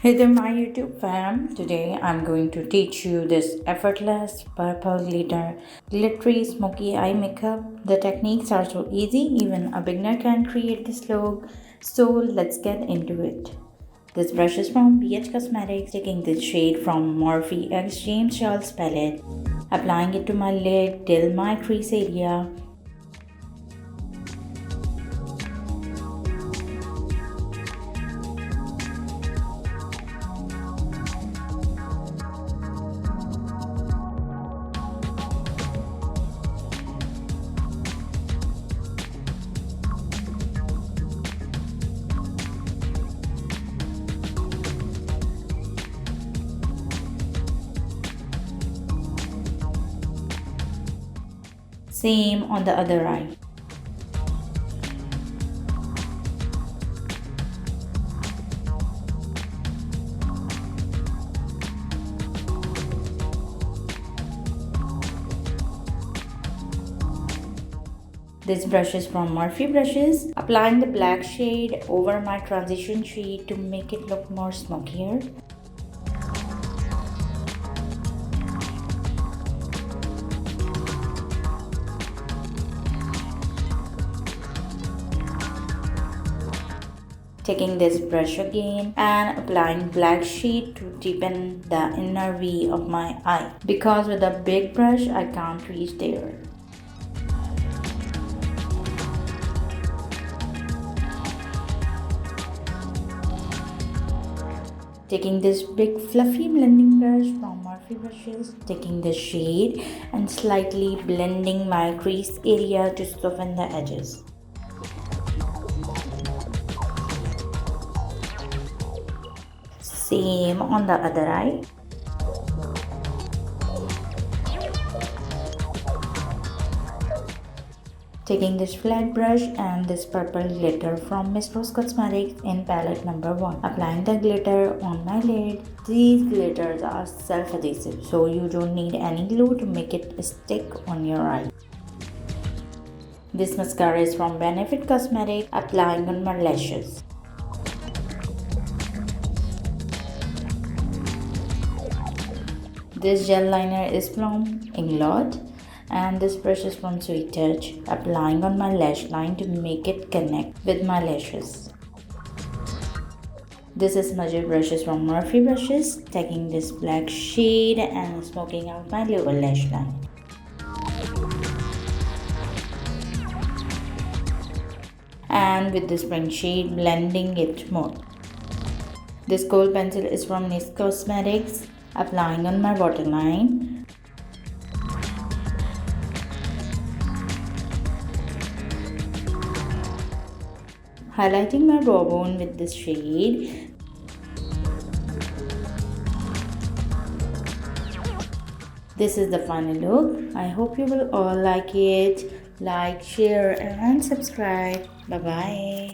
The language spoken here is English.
Hey there, my YouTube fam. Today I'm going to teach you this effortless purple glittery smoky eye makeup. The techniques are so easy, even a beginner can create this look. So let's get into it. This brush is from BH Cosmetics, taking this shade from Morphe X jameschrles palette, applying it to my lid till my crease area. Same on the other eye. This brush is from MORPHE Brushes, applying the black shade over my transition shade to make it look more smokier. Taking this brush again and applying black shade to deepen the inner V of my eye, because with a big brush I can't reach there. Taking this big fluffy blending brush from MORPHE Brushes, taking the shade and slightly blending my crease area to soften the edges. Same on the other eye. Taking this flat brush and this purple glitter from MORPHE Cosmetics in palette number 1. Applying the glitter on my lid. These glitters are self-adhesive, so you don't need any glue to make it stick on your eye. This mascara is from Benefit Cosmetics, applying on my lashes. This gel liner is from Inglot, and this brush is from Sweet Touch, applying on my lash line to make it connect with my lashes. This is smudger brushes from MORPHE Brushes, taking this black shade and smoking out my lower lash line. And with this spring shade, blending it more. This gold pencil is from MORPHE Cosmetics, applying on my waterline. Highlighting my raw bone with this shade. This is the final look. I hope you will all like it. Like, share and subscribe. Bye bye.